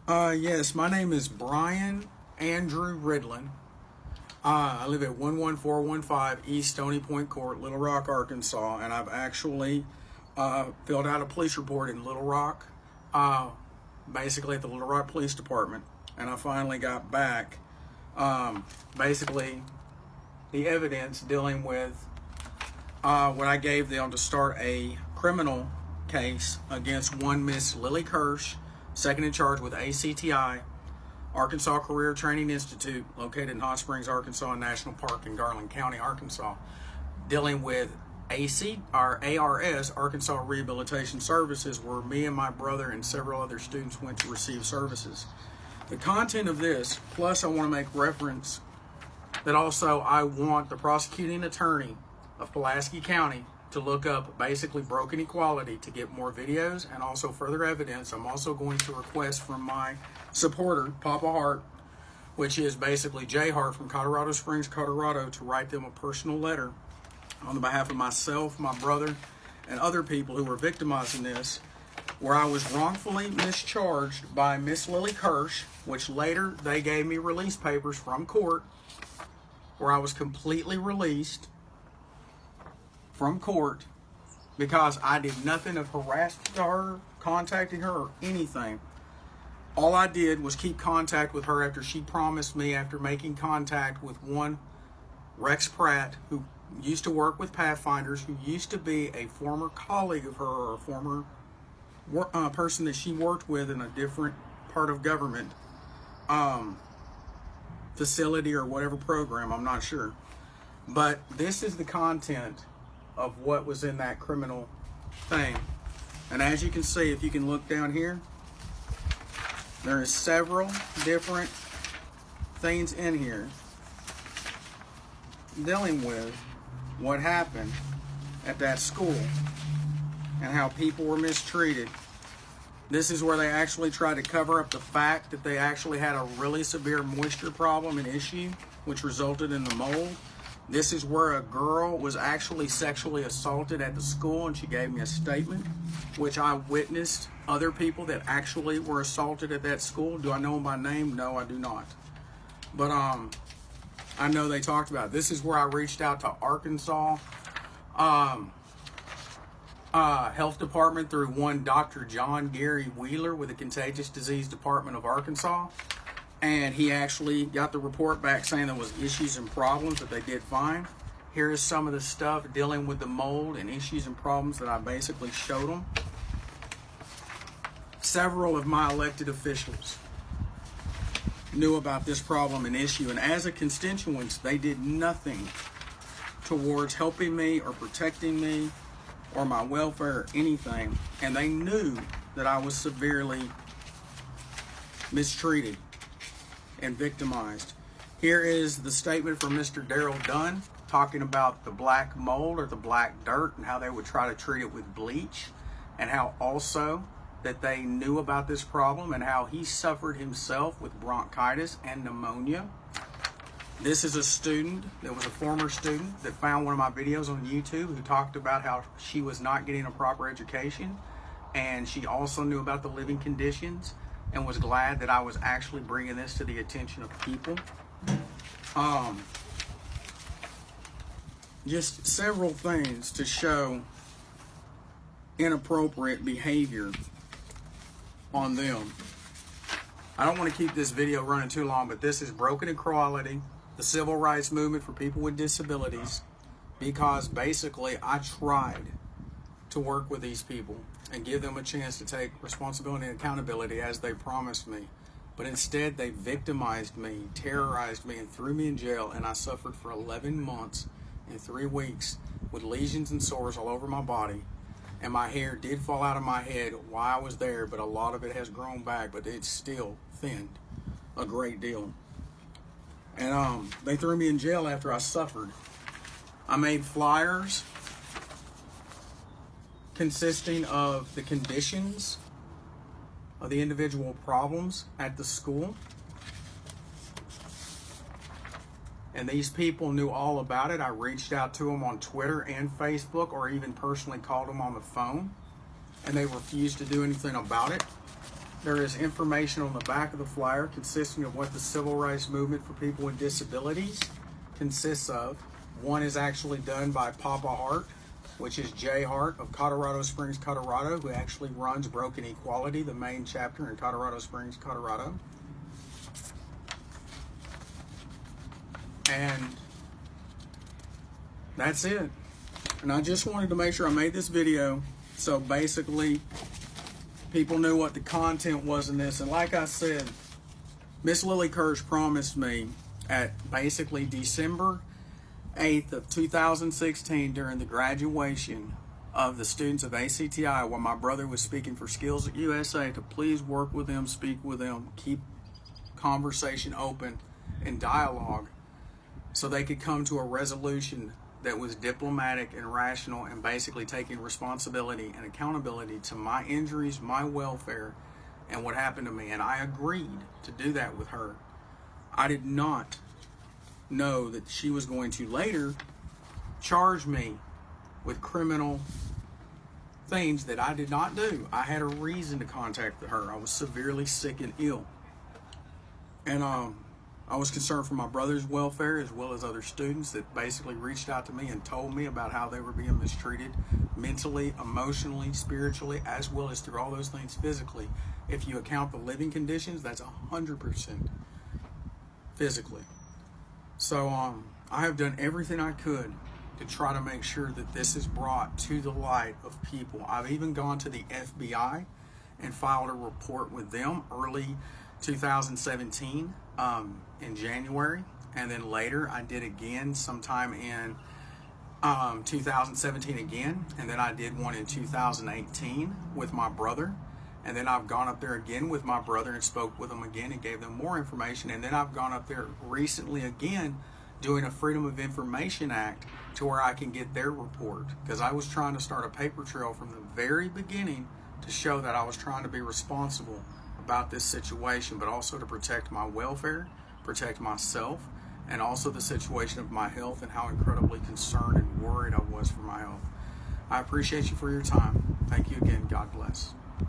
Yes, my name is Brian Andrew Ridlon. I live at 11415 East Stony Point Court, Little Rock, Arkansas, and I've actually filled out a police report in Little Rock, basically at the Little Rock Police Department, and I finally got back basically the evidence dealing with what I gave them to start a criminal case against one Miss Lily Kirsch, second in charge with ACTI, Arkansas Career Training Institute, located in Hot Springs, Arkansas, and National Park in Garland County, Arkansas, dealing with ARS, Arkansas Rehabilitation Services, where me and my brother and several other students went to receive services. The content of this, plus I want to make reference that also I want the prosecuting attorney of Pulaski County to look up basically broken equality to get more videos and also further evidence. I'm also going to request from my supporter, Papa Hart, which is basically J Hart from Colorado Springs, Colorado, to write them a personal letter on the behalf of myself, my brother, and other people who were victimized in this, where I was wrongfully mischarged by Miss Lily Kirsch, which later they gave me release papers from court, where I was completely released from court because I did nothing of harassing her, contacting her, or anything. All I did was keep contact with her after she promised me, after making contact with one Rex Pratt, who used to work with Pathfinders, who used to be a former colleague of her, or a former person that she worked with in a different part of government facility or whatever program, I'm not sure. But this is the content of what was in that criminal thing. And as you can see, if you can look down here, there is several different things in here dealing with what happened at that school and how people were mistreated. This is where they actually tried to cover up the fact that they actually had a really severe moisture problem and issue, which resulted in the mold. This is where a girl was actually sexually assaulted at the school, and she gave me a statement, which I witnessed other people that actually were assaulted at that school. Do I know them by name? No, I do not. But I know they talked about it. This is where I reached out to Arkansas Health Department through one Dr. John Gary Wheeler with the Contagious Disease Department of Arkansas. And he actually got the report back saying there was issues and problems, that they did fine. Here is some of the stuff dealing with the mold and issues and problems that I basically showed them. Several of my elected officials knew about this problem and issue, and as a constituents, they did nothing towards helping me or protecting me or my welfare or anything. And they knew that I was severely mistreated and victimized. Here is the statement from Mr. Darrell Dunn talking about the black mold or the black dirt and how they would try to treat it with bleach, and how also that they knew about this problem and how he suffered himself with bronchitis and pneumonia. This is a student that was a former student that found one of my videos on YouTube who talked about how she was not getting a proper education, and she also knew about the living conditions and was glad that I was actually bringing this to the attention of people. Just several things to show inappropriate behavior on them. I don't want to keep this video running too long, but this is broken equality, the civil rights movement for people with disabilities, because basically I tried to work with these people and give them a chance to take responsibility and accountability as they promised me. But instead, they victimized me, terrorized me, and threw me in jail, and I suffered for 11 months and 3 weeks with lesions and sores all over my body. And my hair did fall out of my head while I was there, but a lot of it has grown back, but it's still thinned a great deal. And they threw me in jail after I suffered. I made flyers consisting of the conditions of the individual problems at the school. And these people knew all about it. I reached out to them on Twitter and Facebook, or even personally called them on the phone, and they refused to do anything about it. There is information on the back of the flyer consisting of what the civil rights movement for people with disabilities consists of. One is actually done by Papa Hart, which is Jay Hart of Colorado Springs, Colorado, who actually runs Broken Equality, the main chapter in Colorado Springs, Colorado. And that's it. And I just wanted to make sure I made this video so basically people knew what the content was in this. And like I said, Miss Lily Kirsch promised me at basically December 8th of 2016 during the graduation of the students of ACTI, when my brother was speaking for Skills at USA, to please work with them, speak with them, keep conversation open and dialogue so they could come to a resolution that was diplomatic and rational and basically taking responsibility and accountability to my injuries, my welfare, and what happened to me. And I agreed to do that with her. I did not know that she was going to later charge me with criminal things that I did not do. I had a reason to contact her. I was severely sick and ill. And I was concerned for my brother's welfare as well as other students that basically reached out to me and told me about how they were being mistreated mentally, emotionally, spiritually, as well as through all those things physically. If you account the living conditions, that's 100% physically. So I have done everything I could to try to make sure that this is brought to the light of people. I've even gone to the FBI and filed a report with them early 2017 in January, and then later I did again sometime in 2017 again, and then I did one in 2018 with my brother, and then I've gone up there again with my brother and spoke with them again and gave them more information, and then I've gone up there recently again doing a Freedom of Information Act to where I can get their report, because I was trying to start a paper trail from the very beginning to show that I was trying to be responsible about this situation, but also to protect my welfare, protect myself, and also the situation of my health and how incredibly concerned and worried I was for my health. I appreciate you for your time. Thank you again. God bless.